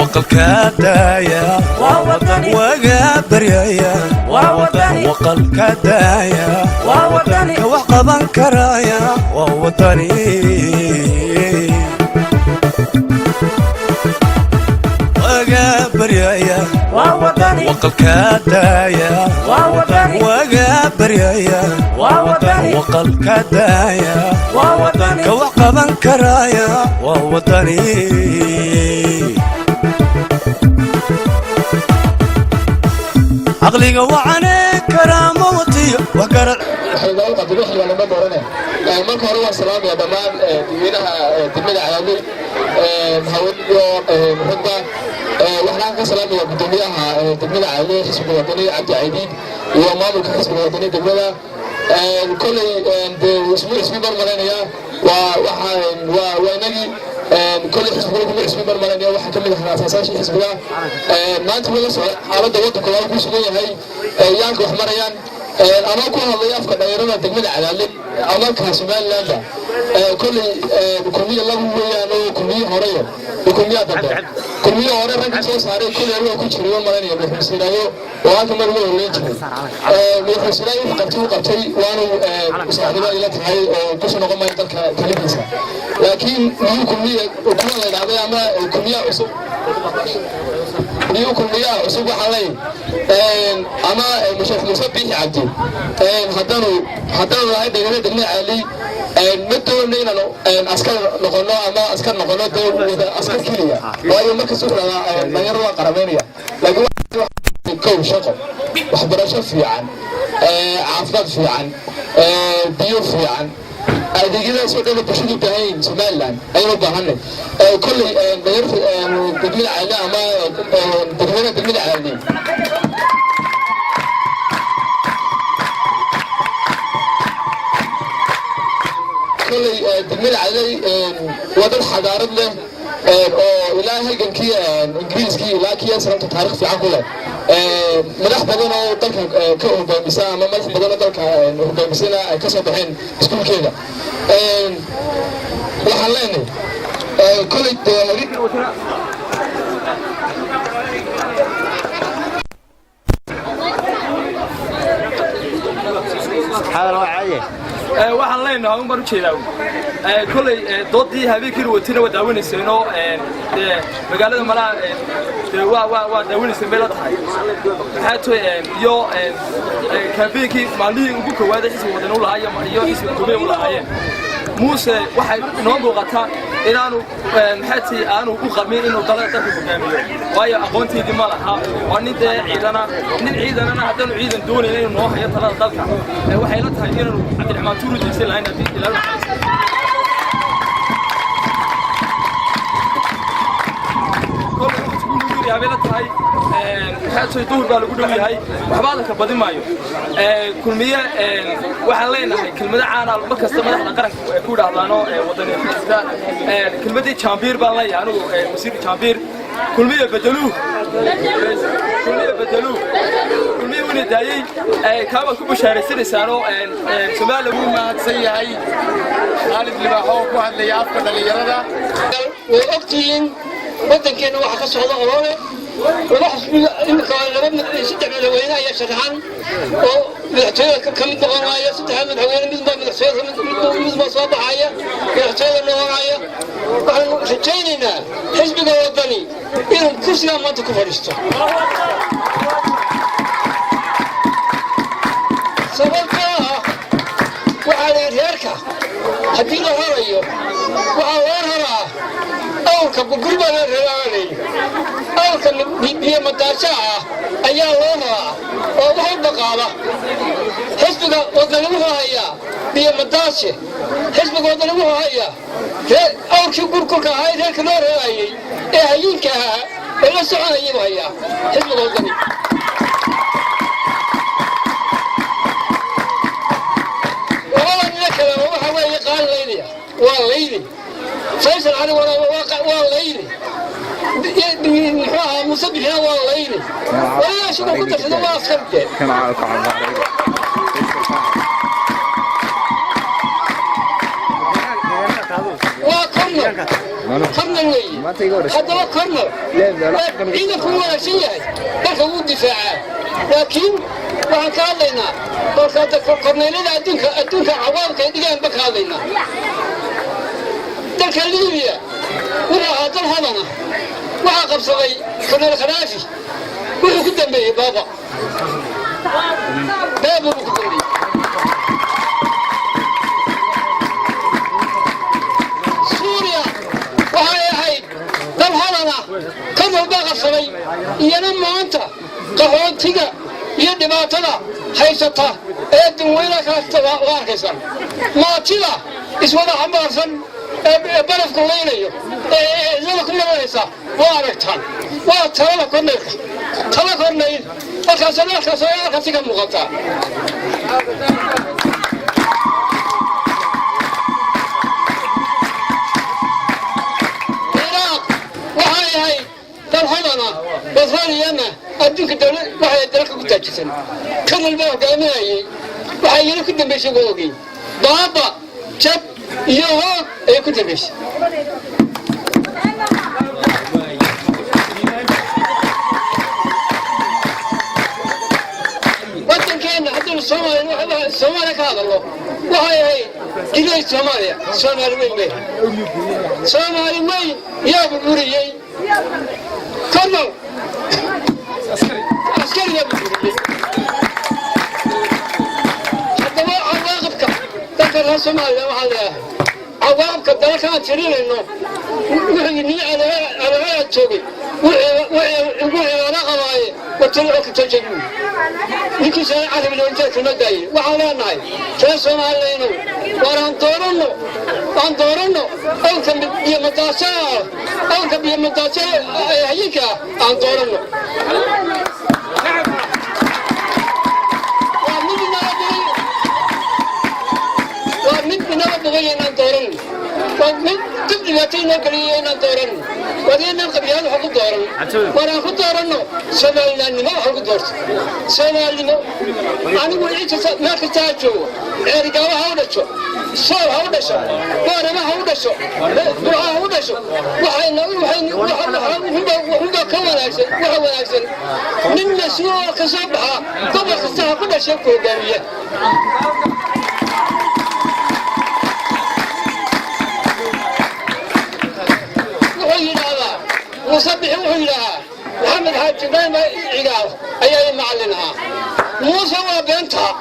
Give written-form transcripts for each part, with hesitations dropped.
وقلك دايا وقابر يا وقلك دايا كوقبا كرايا ووطني وقابر يا وقلك دايا وقابر يا وقلك دايا كوقبا كرايا ووطني عقلي وعنا كرامة وطيء وقرر حيدا قد روح ولا ما دورنا ما كانوا السلام يا دمان دينها دمنا عيالي هاوليو محبة وحنا كسلام يا بدنياها دمنا عيالي حسب الوطني عبد عيدين ومامك حسب الوطني دمنا كل اسمي برملانيا ونجي كل حسب كل اسمي برملانيا واحد كمل احنا اساسا حسبنا ما انت ولا حالده ودك waa ku sugan yahay yaanka wax marayaan ama ku hadlay afka dhayarada degmada Calaali ama ka Soomaaliland kulli kumiya lagu weeyaan oo kumiya horeeyo kumiya dadka kumiya hore rag soo saaray kulli waa ku jiro maranaya wuxuusinaayo waa ka marwo leeyahay wuxuusinaayo qabtay waanu saaxiibo ila tahay oo ku soo noqon dalka kaligiisa laakiin kumiya kuma leedahay ama kumiya cusub يوكل مياه وسبح عليه أما مشاف مصبي عبدي هذا هذا جنود دمنا علي متو لينا أسكر نقولنا أما أسكر نقولنا ده أسكر كلية وأيام ما كسر ما يروى قرمانية لكن كوم شقة وحبرشة في عن عفرات في عن بيوت في عن هذه كذا سوينا بشيء بهين سمعنا أيوة بهنا كل بيرف تدمير على ما تدمير على كل تدمير على وضع الحضارة له ولا هاي كي إنجليز كي لا كي أسرع تاريخ في عقله مدح بدنا تلك كأنه بمسا ما مدح بدنا تلك بمسنا كسب الحين اسمه كذا وحلاني كل هذا وعيه waxaan leenahay uun baan u jeedaa kulay doodii habeenkii watina wada daawanayseeno magaalada malaa waa daawanaysan meel tahay waxa tooy iyo habeenkii maalmihii ugu koowaad xisbi wadan u lahaayeen iyo xisbi gobay u lahaayeen muuse waxay noo muuqataa inaanu maxaati aanu u qamin inuu dalada dalka hogaamiyo waayo aqoontiidii ma laha waa nin ciidanana haddanu ciidan doonayna inuu noo hayo talada dalka waxay la tahay inaanu cabdiraxmaan tuuru jeesan lahayn haddii ilaa la tahay maxaati duhur baa lagu dhow yahay waxba hadalka badin maayo kulmiye waxaan leenahay kelmada caana mar kasta madaxda qaranka ay ku dhahdaan wadaniga kelmadii jambiir baan leeyahay anigu wasiir jambiir kulmiye bedeluu kulmiye wani daayay kaaba ku bashaaraysanaysaano Soomaaliya uu mahadsan yahay Khalid Libaaxo ku hadlaya afka dhalinyarada way ogtiin waddankeena waxa ka socda olole وحسب إنك لما ستة من الوين يا شرحان أو محتاج كم تقول يا ستة من الوين مثل ما محتاج مثل ما صاب عيا محتاج إنه عيا نحن شتينا حزب الوطني إنهم كرسي ما تكفرشته سببها وعلى الهركة هدي له هرايو وعلى هرا أو كبقرب الهراني أو كبيا مدرسة أيها الله أو بحب بقالة حسب وطنه هيا بيا مدرسة حسب وطنه هيا أو كبر كل هاي ذاك نور هاي هيك كل سعودة يجيبها هي حزب الوطني والله ذكر هو قال ليلي والليلي فيصل علي والليلي مصبح هنا والليلي ولا شو كنت في الله أسكرت كان عارف عن كورنر وي هذا هو كورنر إذا كنا شيء بس هو الدفاع لكن وكان لنا بس كورنرنا أدونك عوام كيديان بكان لنا تلك ليبيا ولا هذا هذانا وعقب صغي كورنر خلافي وهو قدام به بابا قدام كم هو بغصبي ينام أنت قهوة تيجا يدي تلا حيثها أدم وينك واقسا ما تلا اسمه عمارسن بلف كلينيو زلك مريسا واركتان واتلا كنك تلا كنين أكاسنا كتيجا مغطى هذانا بثاني أنا أديك الدولة وحي الدولة كتاجسن كم الباب قامي وحي يلو كده بيش يقولي بابا شاب يوه أيه كده بيش وقتن كان حتى الصومالي كهذا الله وحي إلى الصومالية صومالي وين صومالي وين يا بوريي كرنل عسكري يا بوريي حتى ما عواقبك ذكر الصومالي وحالها عواقبك ده كان ترين إنه وحيني على تشوي وحي أنا قواي وتلعك تجنون نكى سنة عارف لو أنت كنا داي وعلى ناي كسر علينا وران دورنا أو كم بيمتاسا أو كم بيمتاسا هيك عن دورنا ومن بغينا دورنا ومن تبدي تينا قلينا دورنا ودينا قبيان حق دورنا ورا حق دورنا سمعنا إن ما حق دورت سمعنا أنا وعيت ما كتاجو رجال هؤلاء شو هؤلاء شو ورا ما هؤلاء شو هؤلاء شو وهم كوالاسن وحوالاسن من مسؤول كسبها قبل كسبها كل شيء كودامية وصبح وحيلها محمد حاج دائما عقاب أيام معلنها موسى وبنتها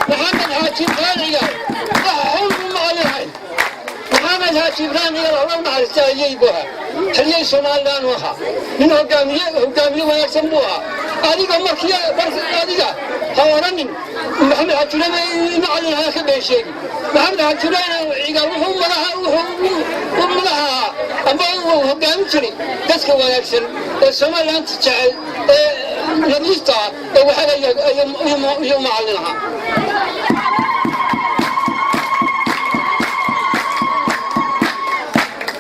محمد حاج دائما عقاب حول معلنها محمد حاج دائما الله ما يستاهلها هل يسمع لنا وها من هجامية ويسموها هذه مركية هذه هورني محمد حاج دائما معلنها كل شيء محمد حاج دائما عقاب وهم لها أما هو قامتني بس كوالكسن السماء لان تجعل نبيستا وحاجة يوم علنها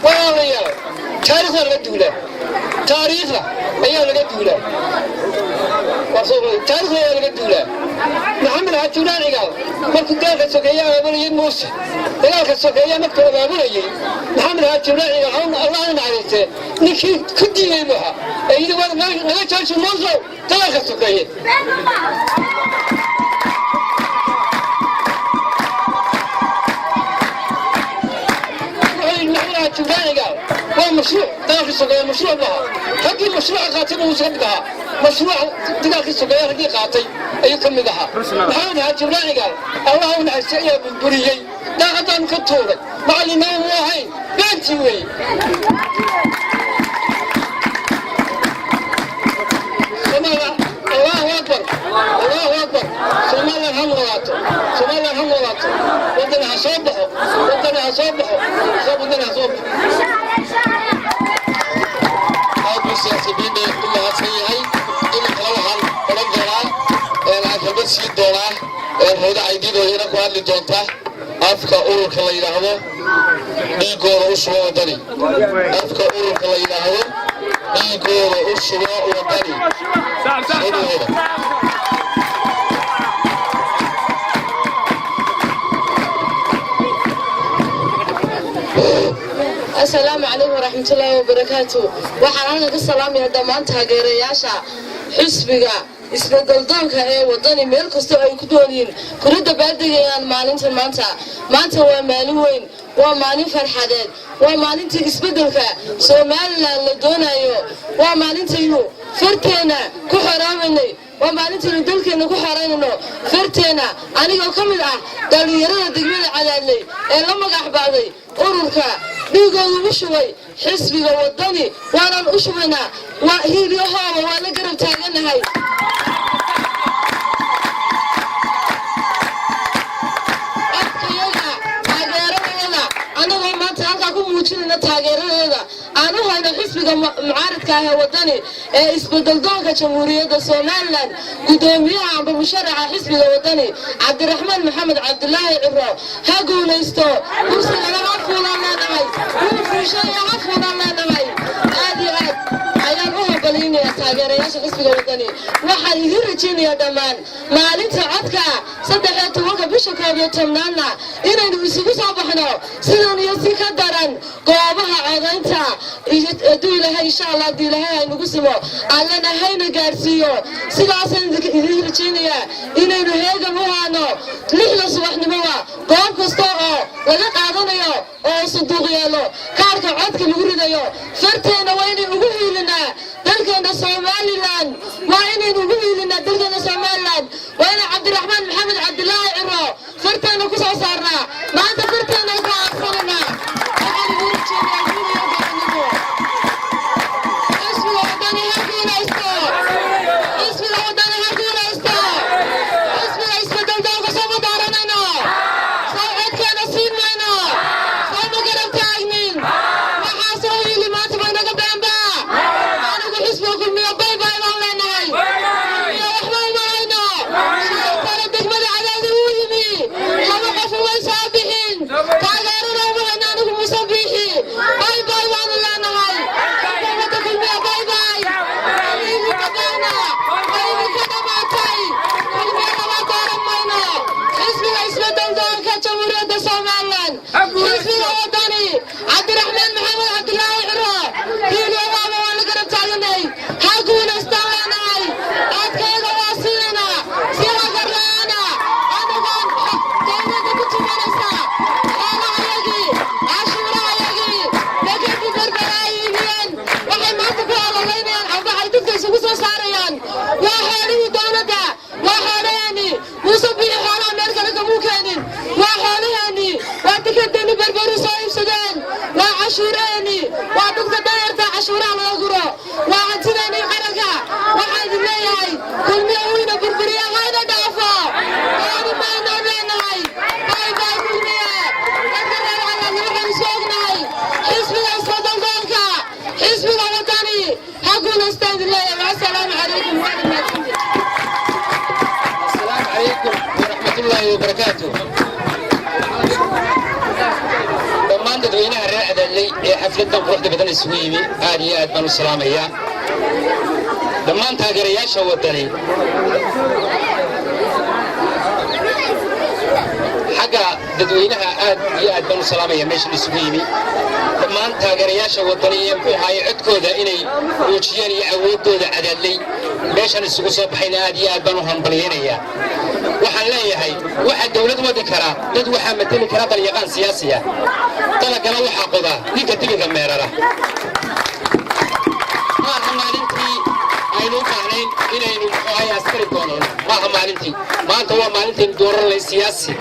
والله تاريخنا لقدوله تاريخنا أيها لقدوله تاريخنا لقدوله محمد عجولان عقال مركو دالك السوكية أبني موسى دالك السوكية مكتوب أبني محمد عجولان عقال الله نعرفه نكي كدي يبها إذا ما تجلس موسى دالك السوكية محمد عجولان عقال هو مشروع دالك السوكية مشروع بها هذه المشروع قاتل وسبقها مشروع دالك السوكية هذه قاتل أي كم ذا محمد هاجراني قال الله نعس يا بوريي دا قدام كتورك مع الإمام واحد بنتي وي الله أكبر سمعنا الهم ولاته ودنا صبحه hadli doonta afka ururka la yidhaahdo dhiigooda u shubo wadani afka ururka la yidhaahdo dhiigooda u shubo wadani السلام عليكم ورحمة الله وبركاته. وحنا السلام يا دمان تاجرياشا حسبك isbedel doonka ee wadani meel kasta ay ku doonayeen kurida baadiyeen maalinta maanta waa maalin weyn waa maalin farxadeed waa maalinta isbedelka Soomaaliland la doonayo waa maalinteenu farteena ku xoraawnay waa maalinteenu dalkeena ku xoraawnayno farteena anigoo kamid ah dhalinyarada degmada Cadaadley ee la magac baaday ururka dhiigooda u shubay xisbiga wadani waanan u shubaynaa waa hiiliyahooda waa la garab taaganahay anagoo maanta halkaa ku muujinayna taageeradeeda aanu hayno xisbiga mucaaradka ah ee wadani ee isbedel doonka jamhuuriyadda Soomaaliland gudoomiyaha amba musharaxa xisbiga wadani Cabdiraxmaan Maxamed Cabdullaahi Cibro ha guulaysto kursiga laga fuulanahay aad iyo aad ayaan u hambaliynayaa taageerayaasha xisbiga wadani waxaan idin rajaynayaa dhammaan maalinta codka 13 bisha 11 inaynu isugu soo baxno sidaan iyo si ka daran goobaha codaynta iyo duulaha insha Allah diilaha aynu simo allana hayna gaarsiiyo sidaas idin rajaynayaa inaynu heegan u haano 6 subaxnimo goob kasta oo laga qaadanayo oo sanduuq yaalo kaarka codka lagu ridayo farteena waa inay ugu hiilinaa dalkeena Soomaaliland waa inay ugu hiilinaa dalkeena Soomaaliland waa inay Cabdiraxmaan Maxamed Cabdullaahi Cibro farteena ku soo saarnaa maanta farteena ku aqoonana waxaan ugu rajaynayaa isbedel wadani ha guulaysto isbedel wadani ha guulaysto isbedel doonka soo madaranayno soo codkeena siinayno soo magarab taagnin waxaa soo hiili maanta bay naga beenbaa anigu xisbiga kulmiya bay baan leenahay iyo waxba uma hayno shaqada degmada Cadaadley uu yimi laba qof way soo bixin taageerada uma hayno anigu musa bixi bay baan leenahay degmada kulmiya bay igu kadana igu kadamaatay kulmiya lama dooran mayno xisbiga isbedel doonka jamhuuriyadda Soomaaliland xisbiga wadani Cabdiraxmaan Maxamed Cabdullaahi Cibro diilaha waa la garab taaganay ha guulaystaan leenahay codkayga waa siinayna si hagarlaana anagaan dowladda ku tumanaysa xoolahayagii cashuurahayagii dekadii berberaayimiyeen waxay maanta ku ololaynayaan amba ay dadka isugu soo saarayaan waa xoolihii dowladda waa xoolaheeni muuse biyo xoolaha meel kale kamuu keenin waa xoolaheeni waa dekadani berberu soo iibsadeen waa cashuuraheeni waa dadka danyarta cashuuraha laga guro waa hantideeni qaranka waxaan idin leeyahay kulmiya weyna burburiya hayna dhaafo waani mayno leenahay bay kulmiya dadka reer Cadaadley waxaan isu ognahay xisbiga isbedel doonka xisbiga wadani ha guulaystaan idin leeyahay assalaamu calaykum warahmatullahi السلام عليكم ورحمة الله وبركاته. دمان dadweynaha reer Cadaadley ee xafladan quruxda badan isugu yimi aad iyo aad baan u salaamayaa dhammaan taageerayaasha wadani xagga dadweynaha aad iyo aad baan u salaamayaa meesha isugu yimi dhammaan taageerayaasha wadani ee muxuu ahaay codkooda inay muujiyaan iyo awoodooda Cadaadley meeshan isugu soo baxayna aad iyo aad baan u hambalyeynaya waxaan leeyahay waxa dawlad wadi kara dad waxa matali kara dalyaqaan siyaasiya talagala waxa qoda ninka dibiga meerara ma maalintii aynu baahnayn inaynu ay askari doonaan ma maalintii maanta waa maalintii dooran leh siyaasi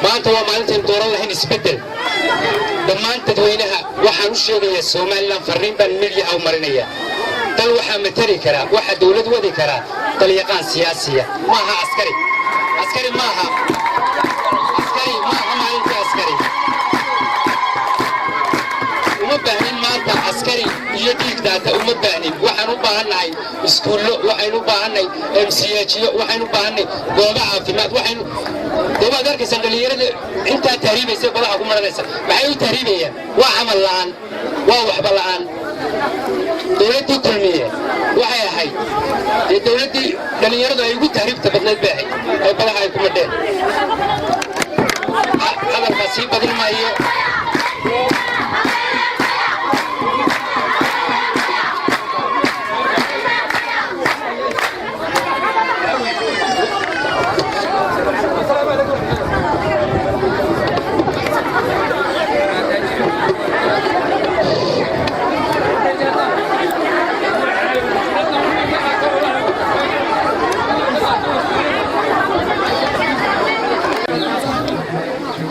maanta waa maalintii dooran leh isbedel dhammaan dadweynaha waxaan u sheegayaa Soomaaliland fariin baan media aw marinaya dal waxa matali kara waxa dawlad wadi kara dalyaqaan siyaasiya ma aha askari ma aha maalintii askari uma baahnin maanta askari iyo dhiig daata uma baahnin waxaan u baahannahay iskuullo waxaynu u baahannahay MCHyo waxaynu u baahannahay goobo caafimaad waxaynu goobaad arkaysaa dhalinyarada intaa tahriibaysa badaha ku maranaysa maxay u tahriibayaan waa camal la'aan waa waxba la'aan dowladdii kulmiye waxay ahayd dee dowladdii dhalinyaradu ay ugu tahriibta badnayd bay ahayd ay badaha ay ku madheen hadalkaa sii badin maayo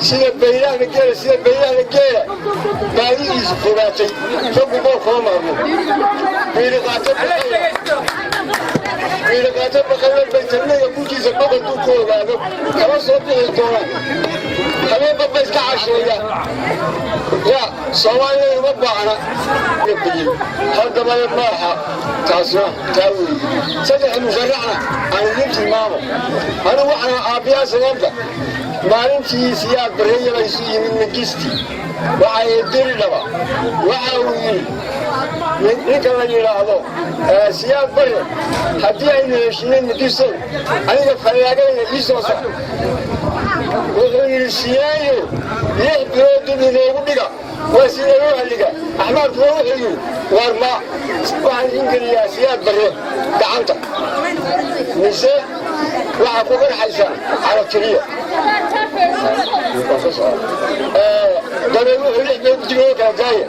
sida bayraha geela baadidiisu fogaatay raggu boo kama maarmo wiilaqaato baqaleen baytarnada gurkiisa boqorkuu ku ogaado kama soo bixi doonaan habeenba ba iska casheeya yaa soomaaliya uma baahna haddabaya maaha taasna taa weeye saddex musharaxna aan idin tilmaamo anigu waxaan aabbiyaa sababta maalintii siyaad barreeyaba isu yimid mengisti waxa diri dhaba waxa uu yidhi ninka la yidhaahdo siyaad barre haddii aynu heshiinay mengistow aniga fallaagayna ii soo saar wuxuu yidhi siyaayo 6 bilood dib inoogu dhiga waa sida loo halliga axmaarkuna wuxuu yidhi waar ma waxaan idin geliyaa siyaad barre gacanta mise waxaa ku qarxaysaa carab keliya dabeed wuxuu 6 bilood dib inoo kala daaya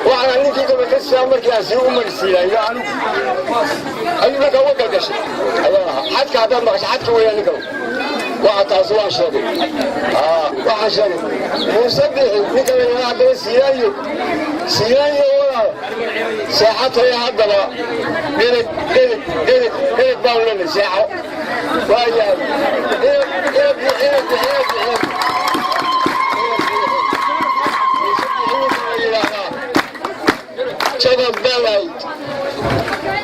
waxaana ninkii gaba ka siyaa markii aan sii u marsiilayo anigu ayuu markaa waga gashay ayaan ahaa xadka haddaad maqasho xadka weeyaan ninkan waxa taasi waan sheegay waxaan sheegay muuse bixi ninka la yidhaha haddaba siiyaayo walaal seexataya haddaba dhereg baan leenay seexo waayahay jabad balay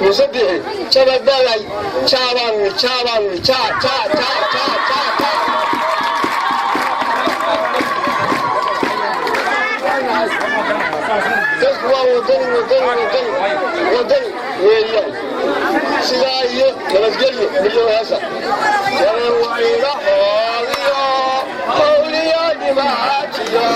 muuse bixi jabad balay jaabaanni dadku waa wadani weeyaan sidaa iyo nabadgelyo milyohaasa wayna hoodiyo howliyo dhibaatiyo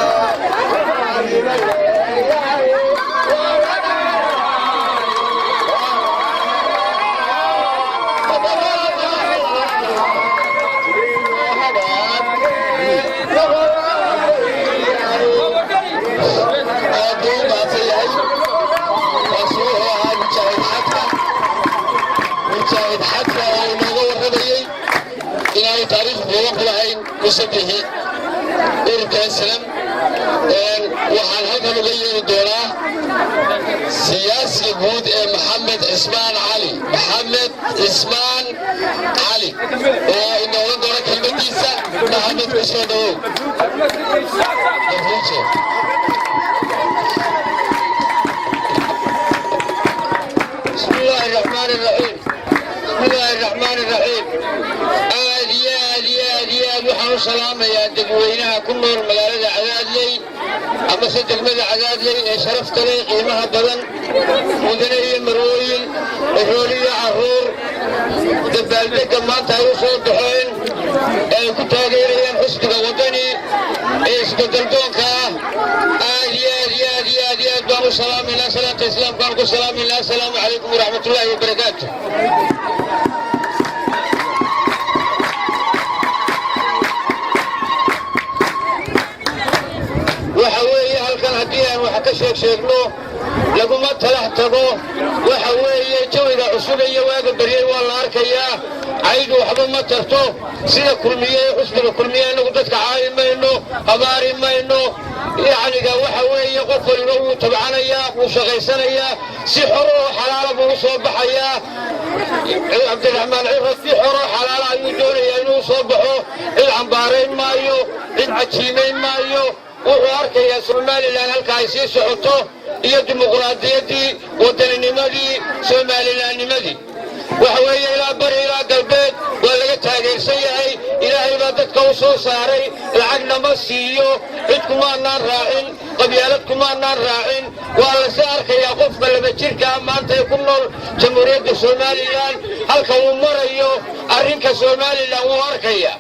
taariikh buuq lahayn musabihi urkan salam waxaan halkan uga yeeri doonaa siyaasiga guud ee maxamed cismaan cali oo inooga doona kelmadiisa maxamed kusoo dhawow بسم الله الرحمن الرحيم waxaan salaamayaa dadweynaha ku nool magaalada Cadaadley ama degmada Cadaadley ee sharafta leh qiimaha badan mudane iyo marooyin rooliyo caruur dabaaldega maanta ay u soo baxeen ay ku taageerayaan xisbiga wadani ee isbeddeldoonka aad baan u salaaminaa salaanta islaamka aan ku salaaminaa assalaamu calaykum waraxmatullaahi wabarakaatuh waxa weeye halkan haddii aan wax ka sheegno laguma talax tago waxa weeye jawiga cusub iyo waaga baryay waa la arkayaa caydu waxba ma tarto sida kulmiye xusbiga kulmiye inagu dadka caayi mayno habaari mayno yacniga waxa weeye qof waliba wuu tabcanayaa wuu shaqaysanayaa si xor oo xalaala buu u soo baxayaa cabdiraxmaan ciro si xor oo xalaala ayuu doonayaa inuu soo baxo cid cambaarayn maayo cid cajiimayn maayo wuxuu arkayaa somalilan halka ay sii socoto iyo dimuqraadiyaddii waddaninimadii somalilannimadii waxa weeye ilaa bari ilaa galbeed waa laga taageersan yahay ilaahay baa dadka u soo saaray lacagna ma siiyo cid kumaanaan raacin qabyaalad kumaanaan raacin waa lase arkayaa qofka laba jirkaa maanta ee ku nool jamhuuriyadda somalilan halka uu marayo arrinka somalilan wuu arkaya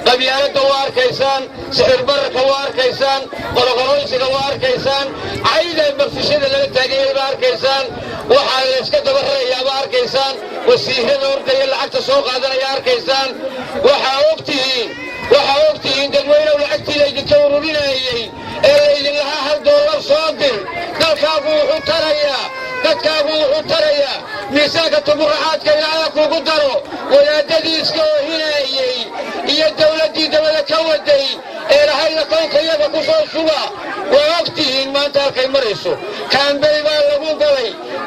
qabyaaladda waa arkaysaan sixir bararka waa arkaysaan qoloqoloysiga waa arkaysaan cayda mafishada laga taagayay baa arkaysaan waxaa layska daba rarayaa baa arkaysaan wasiirada ordaya lacagta soo qaadanaya arkaysaan waxaa ogtihiin dadweynow lacagtii laydinka ururinayey ee laydin lahaa $1 soo dir dadkaagu wuxuu tarayaa miisaanka tuburacaadka ilaaha kuugu daro wadaadadii iska oohinayey iyo dawladdii dabada ka waday ee lahayna koonkayaga ku soo suga waa ogtihiin maanta halkay marayso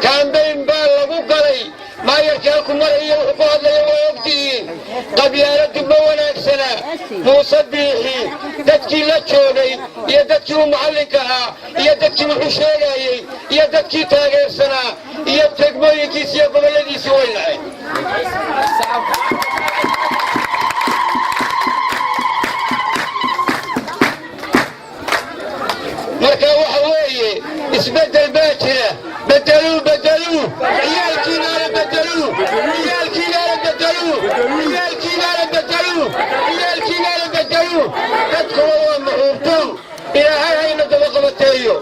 kaambeyn baa lagu galay maayarkii halku maraya wuxuu ku hadlaya waa ogtihiin qabyaaladdu ma wanaagsana muuse biixi dadkii la joogay iyo dadkii u macallinka ahaa iyo dadkii wuxuu sheegayey iyo dadkii taageersanaa iyo degmooyinkiisi iyo gobolladiisii way naceen marka waxa weeye isbeddel baa jira bedeluu ciyaalkiinaala bedeluu dadkuna waa maxuurtuun ilaahay hayna daba qabateeyo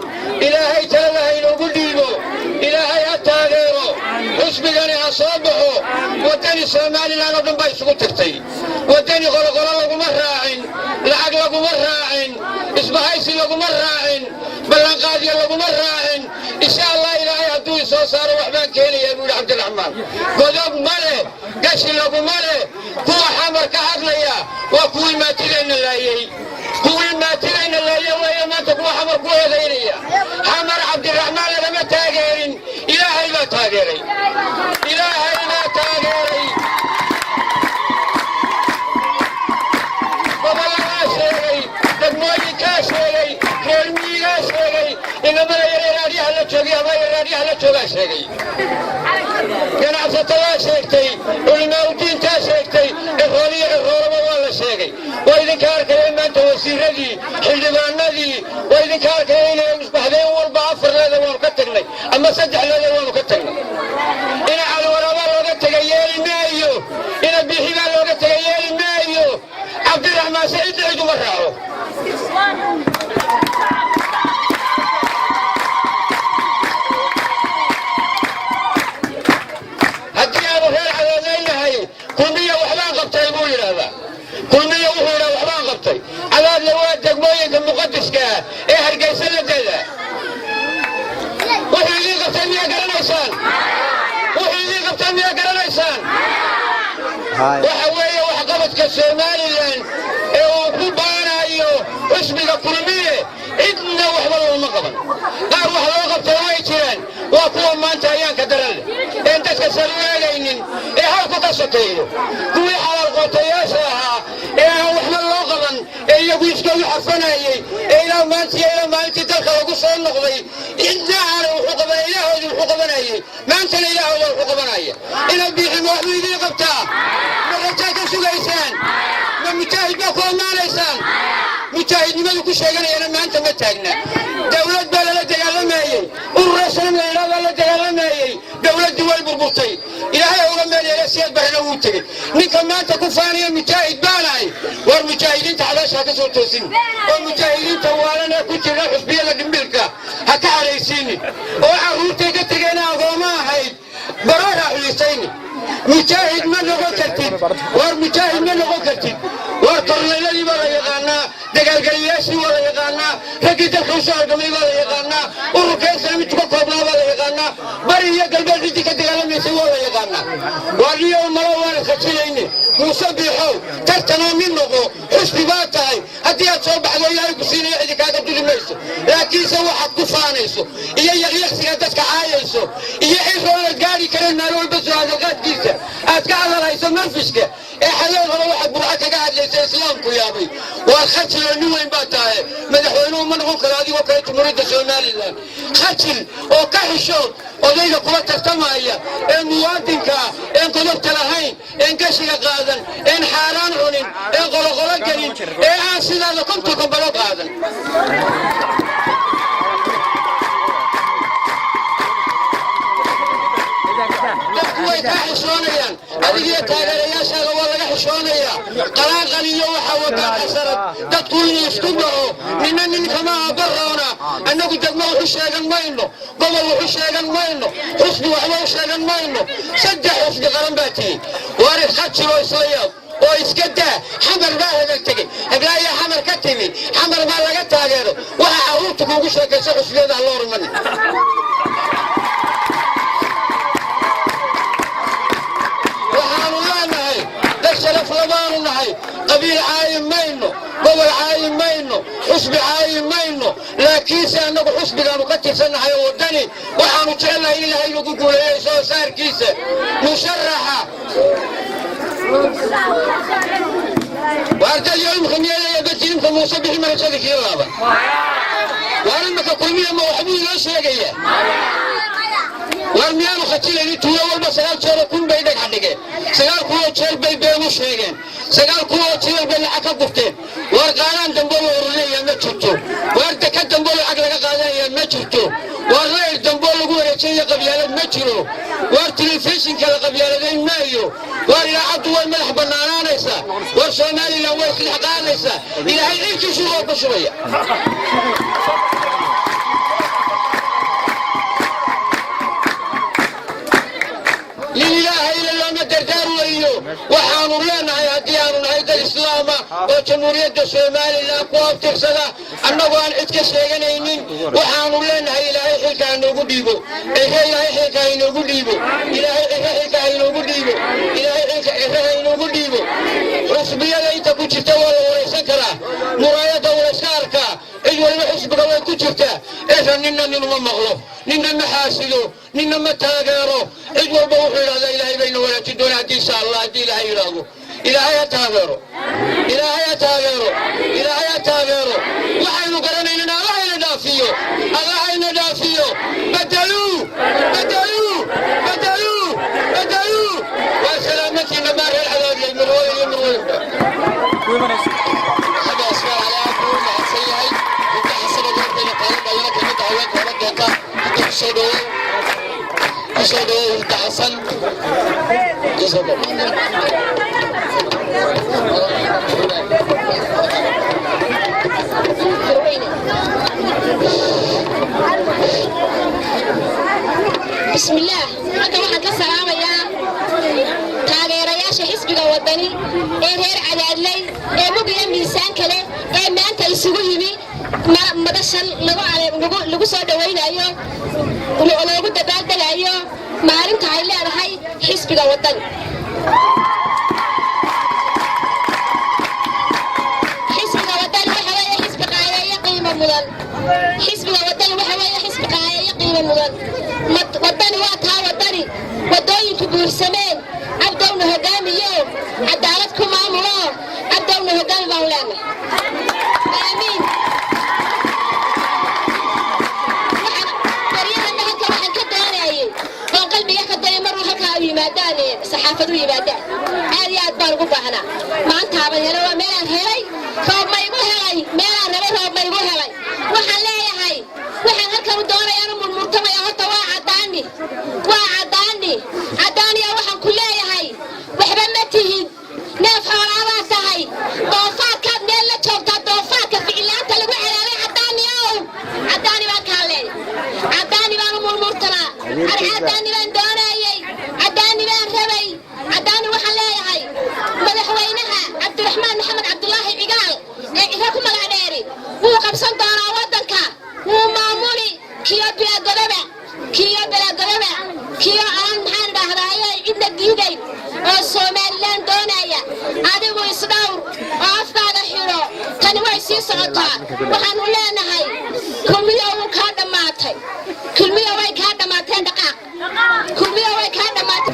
ilaahay talada haynoogu dhiibo ilaahay ha taageero xusbigani ha soo baxo waddani somalilan oo dhan baa isugu tagtay waddani qoloqolo laguma raacin lacag laguma raacin isbahaysi laguma raacin ballanqaadyo laguma raacin insha allah ilaahay hadduu isoo saaro waxbaan keenayaa buu yidhi cabdiraxmaan godob ma leh gashi laguma leh kuwa xamar ka hadlaya waa kuwii maatidayna laayey weeye maanta kuwa xamar ku eedaynaya xamar cabdiraxmaan lagama taageerin ilaahay baa taageeray gobolladaa sheegay degmooyinkaa sheegay reermiyigaa sheegay inamada yaree raadyaha la joogay ama raadyaha la joogaa sheegay ganacsatada sheegtay culimaaudiintaa sheegtay erooliyo eroolaba waa la sheegay waa idinka arkaya maanta wasiiradii xildhibaanadii waa idinka arkaya inay musbaxdeen walba 4 leeda waanu ka tagnay ama 3 leeda waanu ka tagnay ina calwarabaa looga tegay yeeli maayo ina biixibaa looga tegay yeeli maayo cabdiraxmaan saciid ciduma raaco haddii aanu reer cadaadaynahay kulmiya waxbaan qabtay buu yidhaahdaa kulmiya wuxuu yidhaha waxbaan qabtay cadaadna waa degmooyinka muqadiska ee hargeysa la dada wuxuu idiin qabtay miyaa garanaysaan waxa weeye waxqabadka somalilan ee uu ku baanayo xusbiga kulmiye cidna waxba looma qaban qaar wax loo qabtay way jiraan waa kuwa maanta ayaanka daran leh een dadka salweegaynin ee halku ka sokeeyo kuwii xalaal qootayaasha ahaa ee aan waxba loo qaban ee iyagu iskoogu xafanayey ee ilaa maalintii dalka lagu soo noqday cidna aana wuxuu qabanay ilaahoodii wuxuu qabanayey maantana ilaahooda wuxuu qabanaya ina biixin waxbuu idiin qabtaa ma rajaa ka sugaysaan ma mujaahid baa ku ammaanaysaan mujaahidnimadu ku sheeganayana maanta ma taagna dawlad baa lala dagaalamayey ururashanam la yidhaha baa la dagaalamayey dawladdii way burburtay ilaahay uga meeleeya siyaad barana wuu tegey ninka maanta ku faanaya mujaahid baanahay war mujaahidiinta cadaasha ha ka soo toosin oo mujaahidiinta waalan ee ku jira xusbiyada dhimbilka ha ka haraysiinin oo carruurtay ka tegeena agooma ahayd baroora xulisayni mujaahid ma noqon kartid war tornayladii baa la yaqaanaa dagaalgeliyaashii waa la yaqaanaa raggii dalka usoo halgamay baa la yaqaanaa ururkeensana mid ka koobnaa baa la yaqaanaa bari iyo galbeed ciddii ka dagaalamaysay waa la yaqaanaa waaliyo malo waan iskajilayne muuse biixow tartanoo mid noqo xusbi baa tahay haddii aad soo baxdo ilaahay ku siinaya cidi kaaga duli mayso laakiinse waxaad ku faanayso iyo yaqyaqsiga dadka caayayso iyo xirroonad gaadhi kareen maalin walba soo hadalqaadkiisa aad waxaad ka hadalhaysa marfiska ee xaleen hore waxaad burca kaga hadlaysa islaamku yaabay waa khajil oo nin weyn baa tahay madaxweynuhu ma noqon karo adigoo kale jumhuuriyadda somalilan khajil oo ka xishood odayga kula tartamaya ee muwaadinka ee qodobta lahayn ee gashiga qaadan ee xaaraan cunin ee qoloqolo gelin ee aan sidaada kontonka balo qaadan way ka xishoonayaan adigiyo taageerayaashaada waa laga xishoonayaa qalaaqaliyo waxaa wadaa xasarad dadku inuu isku dhaco nina nin kama aabbaroona annagu degmo wuxu sheegan mayno gobol wuxu sheegan mayno xusbi waxba u sheegan mayno saddex xusbi qaran baa tihi waarid khajiroo isla yaab oo iska daa xamar baa hebel tegey heblaayaa xamar ka timi xamar baa laga taageero waxa carruurta kuugu sheekaysa xusbiyada ha loo ruman شرف لبانو نحي قبيل عايم مينو قبل عايم مينو حسب عايم مينو لكن سأنك حسب قامو قتل سنة حيوودني وحانو تعالى إلهي يقول يسو سار كيسة مشرحة وارتا اليوم خميالة يبتين فموصبح من صدق يلابا وارمك قومية موحبين لا شيء warmiyaanu khatilayni tuulo walba 9 jeer kun bay dhag xadhigeen 9 kuwa jeer bay beenu sheegeen 9 kuwa jeer bay lacag ka gurteen war qaalaan dambe oo ururiyay ma jirto war ka dambe lacag laga qaadanaya ma jirto war reer dambe lagu wareejiyay qabyaalad ma jiro war telefishinka la qabyaaladeen maayo war ilaacadu way madax banaanaanaysa war Soomaaliland way isla qaadaysa ilaahay ciidkiisu oo ku shubaya لله إلا الله مدردار وإيو وحانو لنا هديانو نهيدا الإسلام وجمهورية الصومال اللي أقوى بتغسلا أنه أن عدك شيغانينين وحانو لنا إلهي حلقا إنو قديبو إلهي حلقا إنو قديبو إلهي حلقا إنو قديبو إلهي حلقا إنو قديبو حسبيا ليتا كجرتا ولا وريسكرا مرايدا ورساركا إيو المحسبك ولا كجرتا إذا ننا ننو مغلوب ننا محاسدو ننا متاقيرو إيو البوحي هذا إلهي بين ولا تدون هدي إن شاء الله هدي إلهي يراغو إلهي يتاغيرو إلهي يتاغيرو إلهي يتاغيرو وحينو قرنين الله يندافيو الله يندافيو بدلوه بدلوه بدلوه بدلوه وسلامتي نمار العذاب يمروي هذا أسفار على أبوه مع السيئي انت حسن الوردين قالب أيضا كنت عوات ولدك انت بصدوه أشهدوا أنت حسن بسم الله هذا واحد السلام يا taageerayaasha xisbiga wadani ee reer cadaadley ee mubiga miisaan kale ee maanta isugu yimi madashan lagu soo dhaweynayo loogu dabaaldagayo maalinta ay leedahay xisbiga wadani xisbiga wadani waxa weeye xisbi qaayayo qiimo mudan xisbiga wadani waxa weeye xisbi qaayayo qiimo mudan wadani waa taa wadani wadooyinku guursameen abdowna hogaamiyo cadaalad ku maamulo abdowna hogaami baan leenahay aamiin waxaan ka doonayay oo qalbiga ka daya mar halkaa u yimaadaan saxaafadu yimaadaan aad iyo aad baan ugu baahnaa maanta baan helay waa meelaan helay roob ma igu helay meelaan rabay roob ma igu helay waxaan leeyahay waxaan halkan u doonayaa murmurtamaya horta waa cadaani waxaan ku leeyahay waxba ma tihid neef xoolaadaa tahay doofaarkaad meel la joogtaa doofaarka ficilaanta lagu celaabay cadaani baan kaa leeyahay cadaani baan u murmurtanaa cadaani baan doonayay cadaani baan rabay cadaani waxaan leeyahay madaxweynaha cabdiraxmaan maxamed cabdulaahi cigaal ee ira ku magac dheeri wuu qabsan doonaa waddanka wuu maamuli kiyo bilaagodoba kiyo aan maxaan dhahdaaye cidna diiday oo Soomaaliland doonaya adigu isdhawr oo afkaada xiro tani way sii socotaa waxaan u leenahay kulmiyo way kaa dhamaateen dhaqaaq kulmiyo way kaa dhamaatay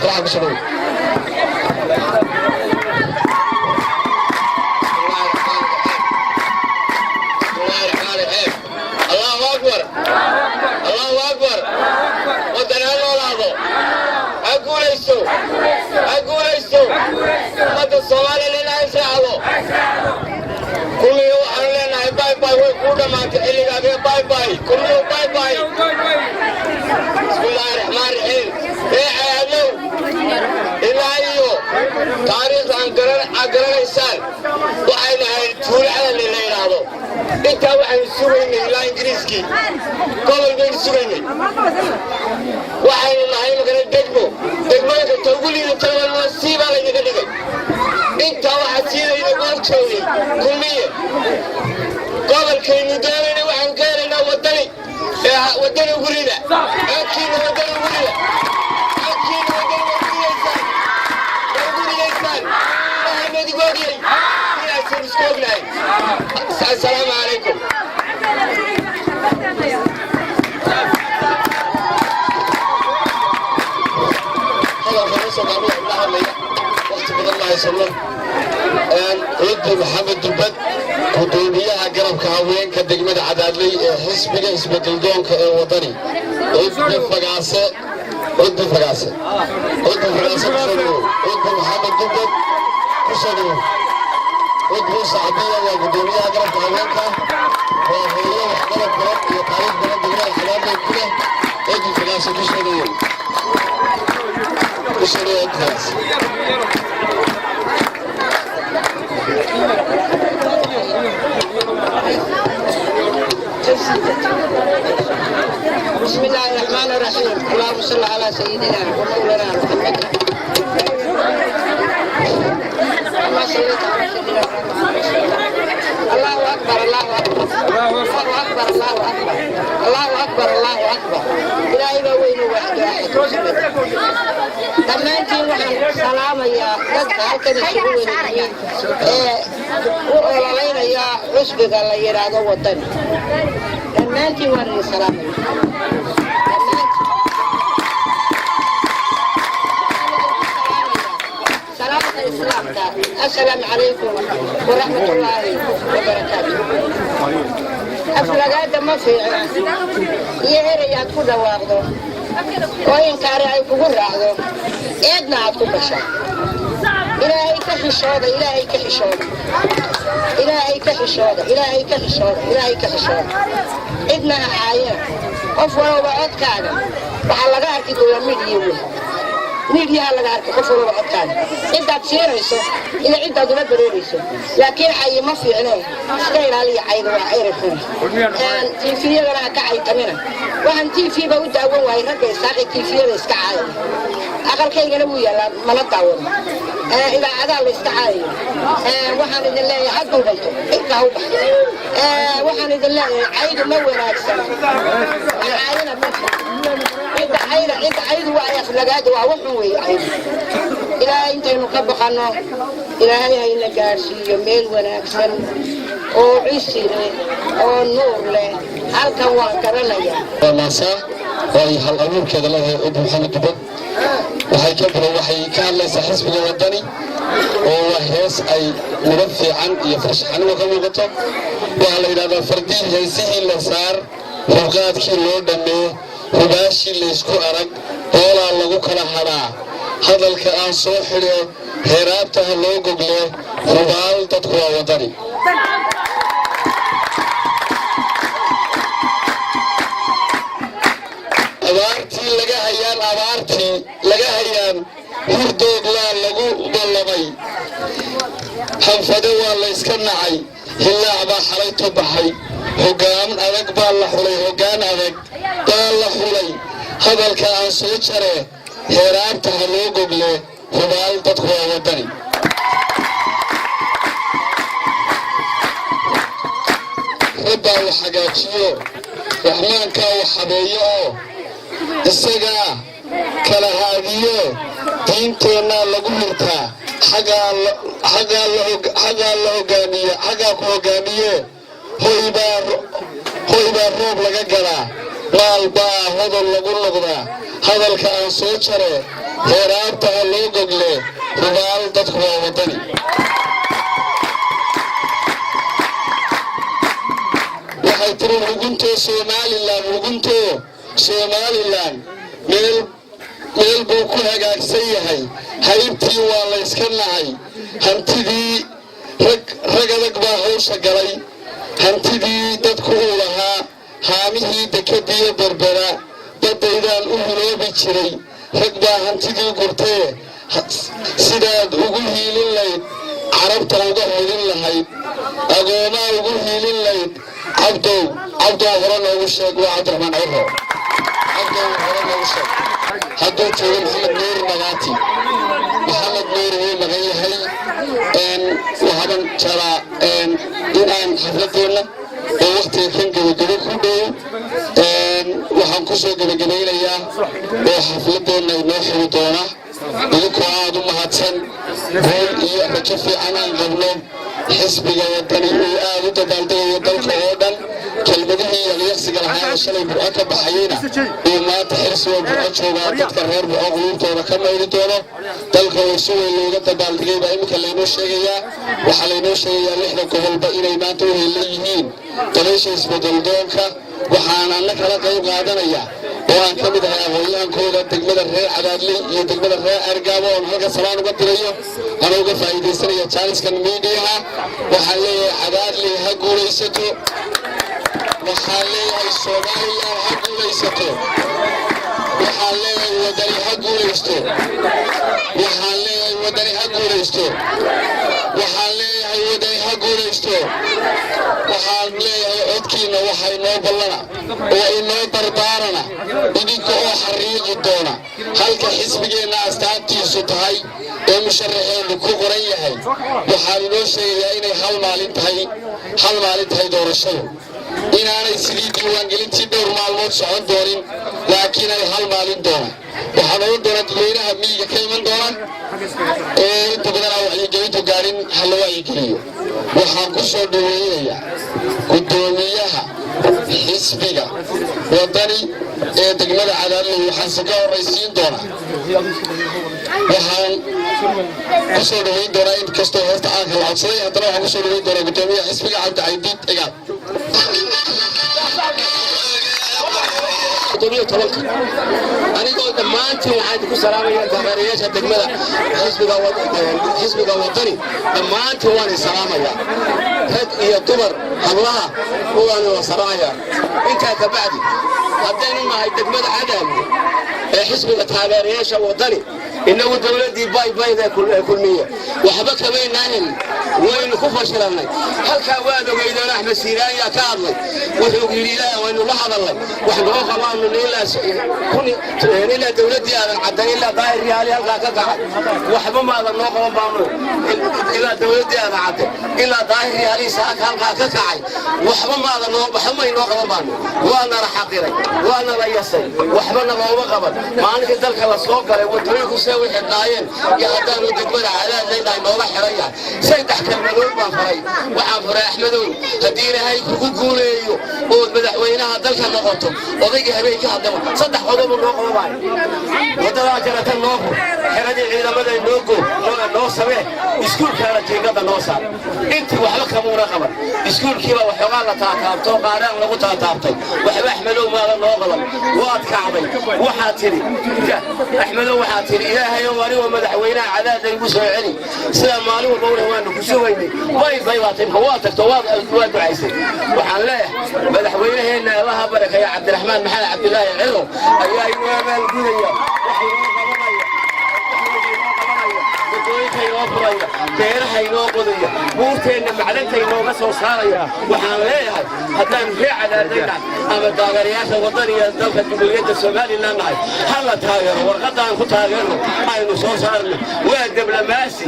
intaa waxaynu sugaynay ilaa ingiriiskii gobol baynu sugaynay waxaynu nahay magala degmooyinka toogu liidatana siibaa laynaga dhigay intaa waxaa siidayna goor joogay kulmiye gobolkaynu doonayna waxaan ka helaynaa wadani gurida codkiina wadani gurida codkiina wadani guridaysaan waxaynu idigu ogyay inaysan isku ognahay assalaamu calaykum عدي محمد دبد قدوميها قرب كهوين كدقمد عدادلي حسبنا اسبدل دونك وطني عدي فقاسة عدي فقاسة كسنو عدي محمد دبد كسنو عدي صعبية وقدوميها قرب كهوين وهي وحقرب قرب وطاريخ بلد دقمد الحلال كله عدي فقاسة كسنو عدي فقاسة بسم الله الرحمن الرحيم اللهم صل على سيدنا ومولانا محمد اللهم صل على سيدنا الله اكبر الله اكبر الله اكبر الله اكبر الله اكبر الله اكبر الهي بوين واحد dhammaantiin waxaan salaamayaa dadka halkan isugu wanaagsan u ololaynaya xusbiga la yiraahdo wadani dhammaantiin waan idin salaamaya salaamta islaamka assalaamu calaykum waraxmatullaahi wabarakaatuh aflagaada ma fiicna iyo erayaad ku dhawaaqdo oo inkaari ay kugu raacdo eedna aad ku gashaa ilaahay ka xishooda ilaahay ka xishooda ilaahay ka xishooda ilaahay ka xishooda ilaahay ka xishooda cidna ha caayeen qof walba codkaaga waxaa laga arki doonaa midyaha laga arkay qof walba codkaaga cidaad siinayso ila cidaad ula dareerayso laakiin cayi ma fiicneen iska ilaaliya cayda waa ceyrafana tiifiyadana ha ka caytamina waxaan tiifiba u daawan waayay ragga isaaqi tiifiyada iska caaya aqalkaygana wuu yaalaa mana daawano idaacadaha la iska caayayo waxaan idin leeyahay hadduu dhalto intaa u baxdo waxaan idin leeyahay caydu ma wanaagsan caayina dadka cidda caydu waa aflagaada waa wuxun weeye caydu ilaahay intaynu ka baqanno ilaahay hayna gaadhsiiyo meel wanaagsan oo cisi leh oo nuur leh halkan waan garanayaa maasa way hal abuurkeeda leedahay cid maxamed dubad waxay ka hadlaysaa xisbiga wadani oo waa hees ay nabad fiican iyo farshaxanimo ka muuqato waxaa la yidhahdaa fardii heesihii la saar ruqaadkii loo dhammee hubaashii laysku arag boolaa lagu kala hadhaa hadalka aan soo xidhe heeraabtaha loo gogle hubaal dadku waa wadani abaartii laga hayaan hurdooglaa lagu ballamay hanfade waa layska nacay hillaac baa xalayto baxay hoggaan adag baa la xulay hoggaan adag baa la xulay hadalka aan soo jaree heeraabta ha loo gogle hubaal dadku waa wadani rabbaa wax hagaajiyo raxmaankaa wax habeeyo oo isagaa kala haadiyo diinteennaa lagu hirtaa xaggaa ku hogaamiye hoy baa roob laga galaa maal baa hodol lagu noqdaa hadalka aan soo jare heeraabta ha loo gogle hubaal dadku waa wadani waxay tiri ruguntoo somalilan meel buu ku hagaagsan yahay haybtii waa layska nacay hantidii rag adag baa hawsha galay hantidii dadku uu lahaa haamihii dekadiyo berbera baddaydaan u huloobi jiray rag baa hantidii gurtee sidaad ugu hiilin layd carabta uga hodin lahayd agoomaa ugu hiilin layd عبدو هرنا وشك وعبد الرحمن عرو عبدو هرنا وشك هدو تقول محمد نور مغاتي محمد نور هو مغيهي وهذا ترى إن حفلتنا ووقت كان جبجبه كله وحنكسر جبجبين يا وحفلتنا نوحي دونا إذا عادوا مهتم هون يركفي أنا قبلهم حسبي وطني وآل تدلدي ودلك عودا كلمته يغيرسك الحياة الشلي برأك بحيينا وما تحرس وبرأك وما تتكرر بأغلوب تونا كما يريدونا دلك وسوي اللي قد تدلدي بأيمك اللي نوشيغيا وحالي نوشيغيا لحنا كهل بإنا يماتوه الليهين تليش اسم دلدونك وحانا لك لك يبغادنا إياه وأنا كمد هؤلاء كودا تقبل الرئة عدادلي يتقبل الرئة أرقابه ونحن سلام قدريه أنا أقول فايدة سنة تشانس كان ميديها وحالي عدادلي هقو ليستو وحالي الصومالية هقو ليستو وحالي الودري هقو ليستو وحالي الودري هقو ليستو وحالي الودري هقو ليستو وحالي عدكينا وحاينو بلنا وإنو دردارنا idinka oo xariiqi doona halka xisbigeena astaantiisu tahay ee musharaxeenu ku qoran yahay waxaan inoo sheegayaa inay hal maalin tahay doorashadu inaanay sidii diiwaangelintii dhowr maalmood socon doonin laakiin ay hal maalin doona waxaan ogan doonaa dadweynaha miyiga ka iman doona inta badan aan wacyigelintu gaarin ha la wacyigeliyo waxaan ku soo dhaweynayaa gudoomiyaha xisbiga wadani ee degmada cadaadley waxaan si ka horraysiin doonaa waxaan ku soo dhaweyn doonaa in kastoo horta aan kala codsaday haddana waxaan ku soo dhaweyn doonaa gudoomiyaha xisbiga cabdi caydiid cigaal anigoo dhammaantiin waxaan ku salaamayaa taageerayaasha degmada xisbiga wadani dhammaantiin waan salaamayaa rag iyo dumar hablaha waan salaamayaa intaa ka bacdi haddaynu nahay degmada cadaadley ee xisbiga taageerayaasha wadani inagu dawladii baybayda kulmiye waxba kamaynaahel waynu ku fashilanay halkaa waad ogeydeen axmed siiraaya ka hadlay wuxuu yidhi ilaahay waynu la hadalnay wax noo qabaanu ilaa dawladii aadan caddayn ilaa daahir yaali halkaa ka kacay waxba maadan noo qaban baanu ilaa dawladii aadan caddayn ilaa daahir yaali saaka halkaa ka kacay waxba maadan noo may noo qaban baanu waana la xaqiray waana la yasay waxbana looma qaban maalintii dalka la soo galay wadooyinku wixii qaayeen iyo haddaanu degmada cadaadley nooga xiran yahay saddex kalmadood baan faray waxaan faray axmedow haddii ilaahay kugu guuleeyo ood madaxweynaha dalka noqoto odaygii habeenka haddaba saddex qodob noo qabanayo wadadaa jarata noo fur xiradii ciidamada noo samee iskuulkaana jiingada noo saar intii waxba kamuuna qaban iskuulkiiba waxoogaa la taataabto qaaraan lagu taataabtay waxba axmedow maada noo qaban waad kacday waxaad tidhi axmedow waxaad tidhi ilaahay wani madaxweynaha cadaadley ugu soo celi sida maalin walba waanu ku sugaynay bay baatimka waa tagto waa ducaysay waxaan leeyahay madaxweynaheena allaha barakeeya cabdiraxmaan maxamed cabdilaahi ciro ayaa inoo abaalgudaya beeraha inoo qodaya buurteenna macdanta inooga soo saaraya waxaan leeyahay haddaan ree cadaadlaynahay ama taageerayaasha wadaniga dalka jamhuuriyadda somalilan nahay hala taageero warqadaan ku taageerno aynu soo saarno waa diblomaasi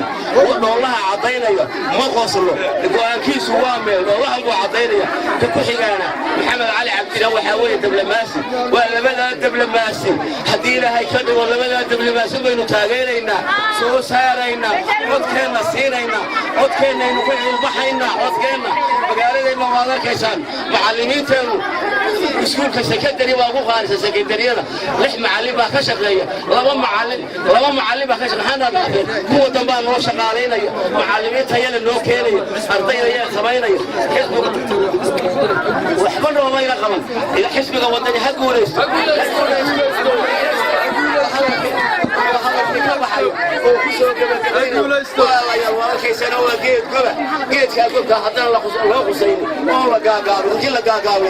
dhoolaha caddaynaya ma qoslo go-aankiisu waa meel dhoolaha buu caddaynaya ka ku xigaana maxamed cali cabdila waxaa weeye diblomaasi waa labadaa diblomaasi haddii ilaahay ka dhigo labadaa diblomaasi baynu taageeraynaa soo saaraynaa codkeenna siinaynaa codkeennaynu ku cilbaxaynaa codkeenna magaaladeenna waad arkaysaan macallimiinteennu iskuulka sekondari baa ugu qaadisa sekondariyada 6 macallin baa ka shaqeeya laba macallin baa ka shaqeeya kuwa dambaa noo shaqaalaynaya macallimiin tayada noo keenaya ardayda ayaa samaynaya waxba noomayna qaban xisbiga wadani ha guulaysto oo ku soo gabagabayna ولا يلا كيسنا وجيت قبل جيت كقبل حتى الله حسين والله قاقاب وجيل قاقاب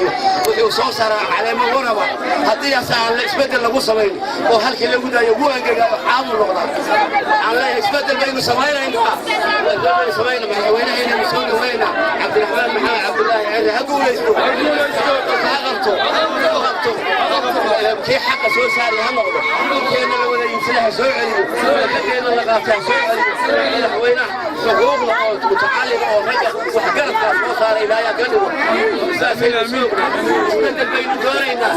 وصوص على ما وربا هدي ساعة الإسباد اللي قصة بين وهالك اللي قد يقول إنك حامل الوضع على الإسباد بين سماينا إنها سماينا وين هنا مسؤول وين عبد الرحمن محمد عبد الله يعني هقول إسبوع غلطوا كي حق سوي ساري هم غلط كنا لو يمسلها سوي عليه كنا لقاطع سوي عليه وين حقوق متعلم أو رجع وحقرت سوي ساري لا يقدر ساسين السوق بين دورينا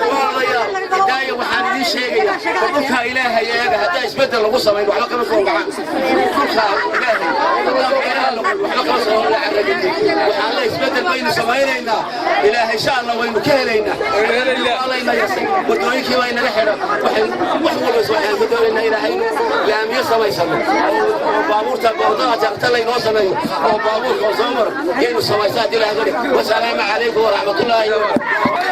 والله يا بداية وحنا شيء وقفها إلهي يا هذا يسبدل الغصة ما يروح لك مفروض عنه وقفها إلهي وحنا يسبدل بين سماينا إلهي إن شاء الله وين كهلينا الله ينيسر ودوريك وين نحرة وحول وسوحنا ودورينا إلهي لأن يسمى يسمى وبابور تبغضها تقتلي نوصل وبابور وزمر جينا سمايسات إلهي والسلام عليكم ورحمة الله وبركاته